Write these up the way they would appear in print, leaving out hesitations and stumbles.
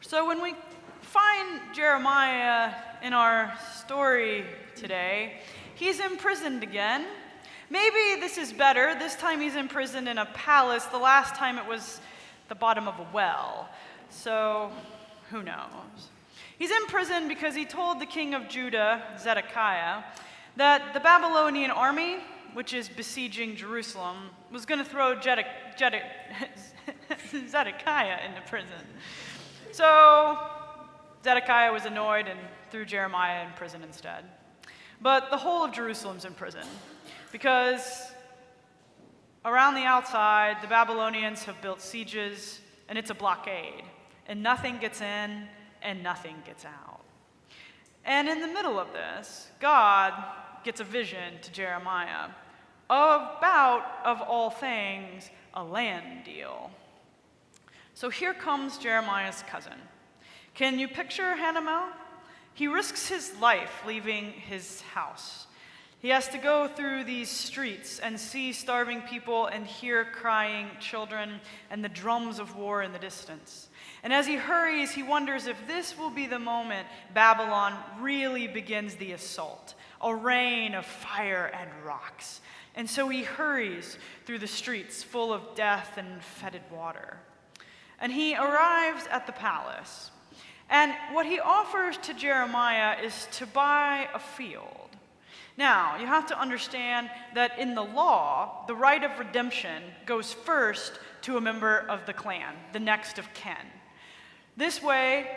So when we find Jeremiah in our story today, he's imprisoned again. Maybe this is better. This time he's imprisoned in a palace. The last time it was the bottom of a well. So who knows? He's in prison because he told the king of Judah, Zedekiah, that the Babylonian army, which is besieging Jerusalem, was going to throw Zedekiah into prison. So Zedekiah was annoyed and threw Jeremiah in prison instead. But the whole of Jerusalem's in prison because around the outside, the Babylonians have built sieges, and it's a blockade, and nothing gets in and nothing gets out. And in the middle of this, God gets a vision to Jeremiah about, of all things, a land deal. So here comes Jeremiah's cousin. Can you picture Hanamel? He risks his life leaving his house. He has to go through these streets and see starving people and hear crying children and the drums of war in the distance. And as he hurries, he wonders if this will be the moment Babylon really begins the assault, a rain of fire and rocks. And so he hurries through the streets full of death and fetid water. And he arrives at the palace. And what he offers to Jeremiah is to buy a field. Now, you have to understand that in the law, the right of redemption goes first to a member of the clan, the next of kin. This way,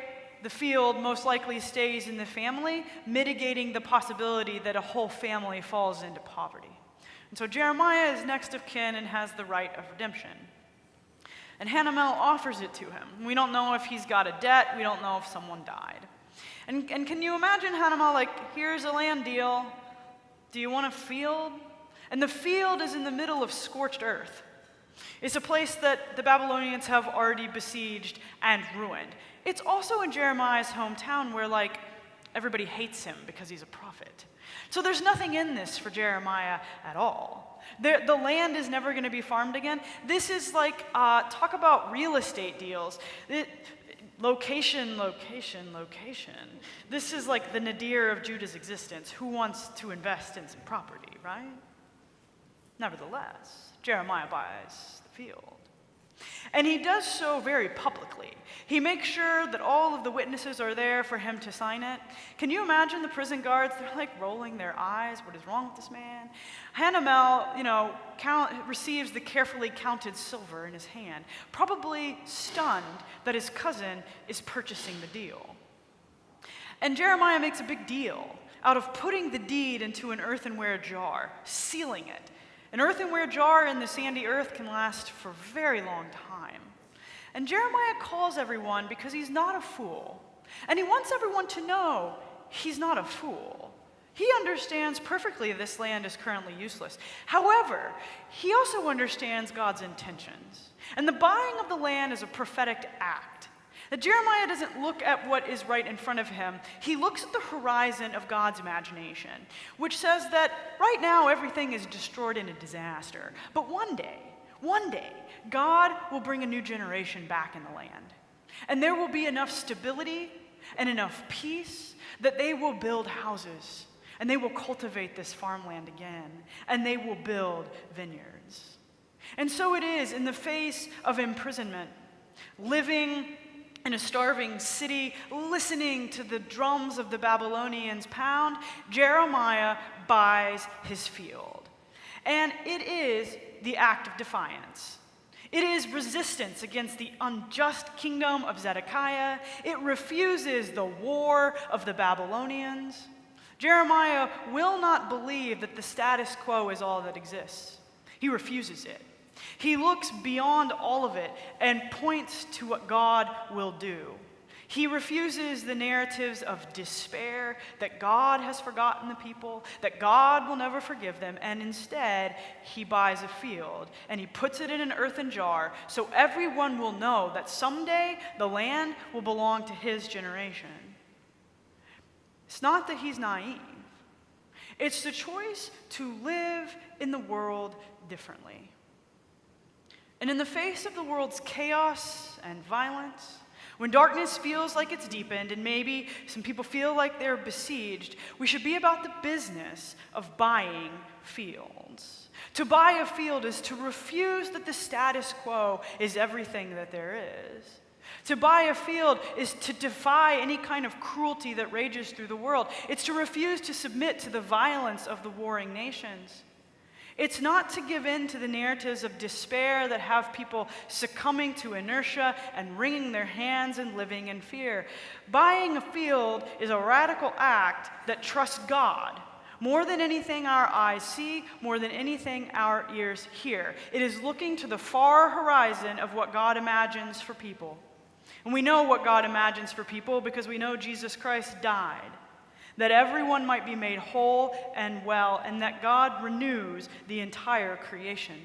the field most likely stays in the family, mitigating the possibility that a whole family falls into poverty. And so Jeremiah is next of kin and has the right of redemption. And Hanamel offers it to him. We don't know if he's got a debt. We don't know if someone died. And can you imagine Hanamel like, here's a land deal. Do you want a field? And the field is in the middle of scorched earth. It's a place that the Babylonians have already besieged and ruined. It's also in Jeremiah's hometown where, like, everybody hates him because he's a prophet. So there's nothing in this for Jeremiah at all. The land is never going to be farmed again. This is like, talk about real estate deals. Location. This is like the nadir of Judah's existence. Who wants to invest in some property, right? Nevertheless, Jeremiah buys the field. And he does so very publicly. He makes sure that all of the witnesses are there for him to sign it. Can you imagine the prison guards? They're like rolling their eyes. What is wrong with this man? Hanamel, receives the carefully counted silver in his hand, probably stunned that his cousin is purchasing the deal. And Jeremiah makes a big deal out of putting the deed into an earthenware jar, sealing it. An earthenware jar in the sandy earth can last for a very long time. And Jeremiah calls everyone because he's not a fool. And he wants everyone to know he's not a fool. He understands perfectly this land is currently useless. However, he also understands God's intentions. And the buying of the land is a prophetic act. That Jeremiah doesn't look at what is right in front of him. He looks at the horizon of God's imagination, which says that right now everything is destroyed in a disaster. But one day, God will bring a new generation back in the land. And there will be enough stability and enough peace that they will build houses, and they will cultivate this farmland again, and they will build vineyards. And so it is in the face of imprisonment, living in a starving city, listening to the drums of the Babylonians pound, Jeremiah buys his field. And it is the act of defiance. It is resistance against the unjust kingdom of Zedekiah. It refuses the war of the Babylonians. Jeremiah will not believe that the status quo is all that exists. He refuses it. He looks beyond all of it and points to what God will do. He refuses the narratives of despair, that God has forgotten the people, that God will never forgive them, and instead, he buys a field and he puts it in an earthen jar so everyone will know that someday the land will belong to his generation. It's not that he's naive. It's the choice to live in the world differently. And in the face of the world's chaos and violence, When darkness feels like it's deepened and maybe some people feel like they're besieged, we should be about the business of buying fields. To buy a field is to refuse that the status quo is everything that there is. To buy a field is to defy any kind of cruelty that rages through the world. It's to refuse to submit to the violence of the warring nations. It's not to give in to the narratives of despair that have people succumbing to inertia and wringing their hands and living in fear. Buying a field is a radical act that trusts God more than anything our eyes see, more than anything our ears hear. It is looking to the far horizon of what God imagines for people. And we know what God imagines for people because we know Jesus Christ died, that everyone might be made whole and well, and that God renews the entire creation.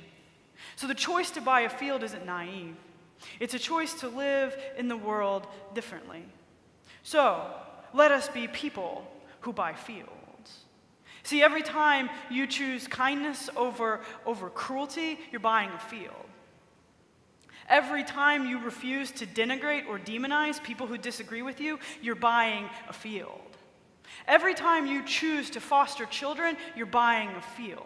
So the choice to buy a field isn't naive. It's a choice to live in the world differently. So let us be people who buy fields. See, every time you choose kindness over cruelty, you're buying a field. Every time you refuse to denigrate or demonize people who disagree with you, you're buying a field. Every time you choose to foster children, you're buying a field.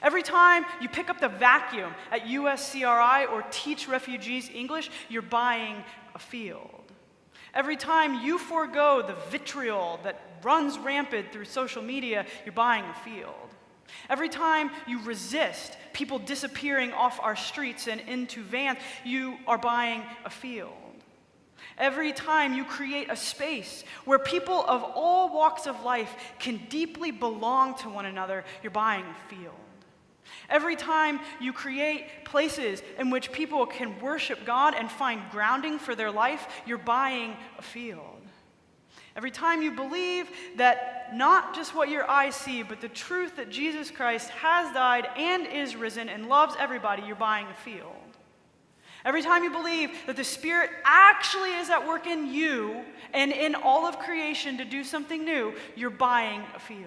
Every time you pick up the vacuum at USCRI or teach refugees English, you're buying a field. Every time you forego the vitriol that runs rampant through social media, you're buying a field. Every time you resist people disappearing off our streets and into vans, you are buying a field. Every time you create a space where people of all walks of life can deeply belong to one another, you're buying a field. Every time you create places in which people can worship God and find grounding for their life, you're buying a field. Every time you believe that not just what your eyes see, but the truth that Jesus Christ has died and is risen and loves everybody, you're buying a field. Every time you believe that the Spirit actually is at work in you and in all of creation to do something new, you're buying a field.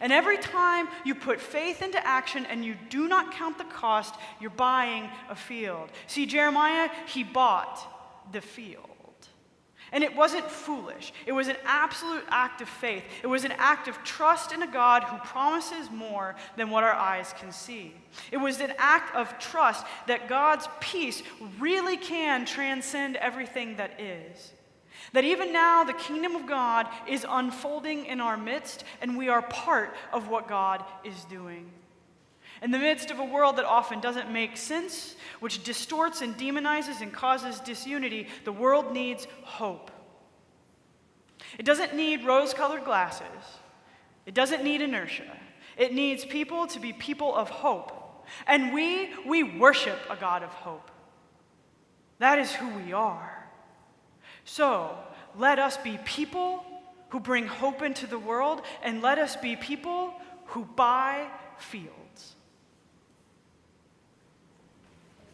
And every time you put faith into action and you do not count the cost, you're buying a field. See, Jeremiah, he bought the field. And it wasn't foolish. It was an absolute act of faith. It was an act of trust in a God who promises more than what our eyes can see. It was an act of trust that God's peace really can transcend everything that is. That even now the kingdom of God is unfolding in our midst, and we are part of what God is doing. In the midst of a world that often doesn't make sense, which distorts and demonizes and causes disunity, the world needs hope. It doesn't need rose-colored glasses. It doesn't need inertia. It needs people to be people of hope. And we worship a God of hope. That is who we are. So, let us be people who bring hope into the world, and let us be people who buy fields.